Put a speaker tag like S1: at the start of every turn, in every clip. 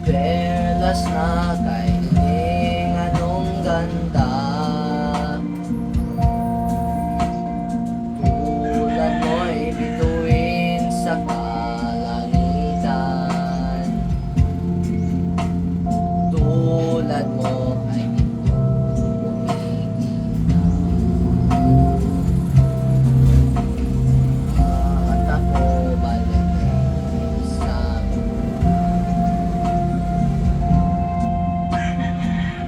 S1: perlas na kailing anong ganda. Tulad mo'y bituin sa kalangitan. Tulad mo ay hindi kumikita. At ako balik sa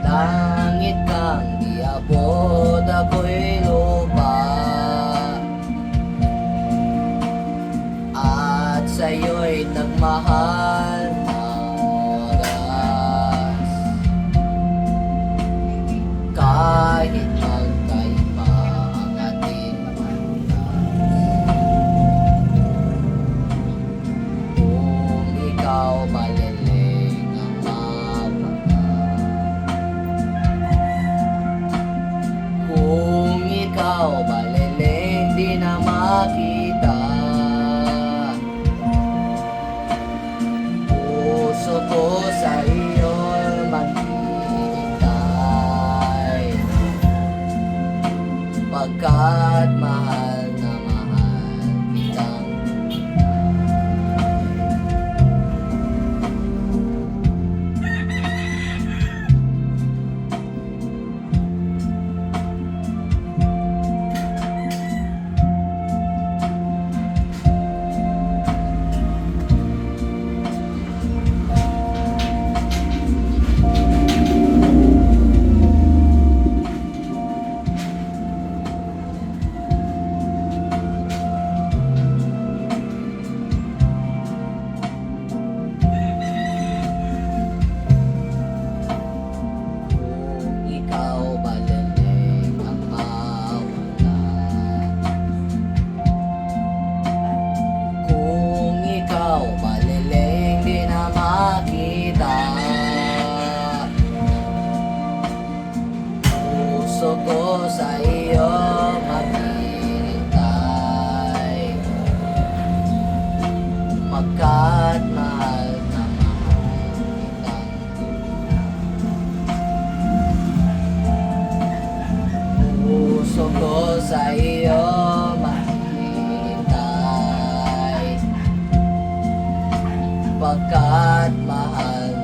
S1: langit kang diabot, ako'y lupa. At sa'yo'y nagmahal ng wagas. Kahit magkaiba ang ating kung ikaw maliling ang kung ikaw maliling di na makita. Puso ko sa iyo maghihintay, pagkat mahal na mahal kitang ikaw maliling ang mawala. Kung ikaw maliling di na makita. Puso ko sa iyo maghihintay, pagkat mahal na mahal kitang puso ko sa iyo maghihintay, pagkat mahal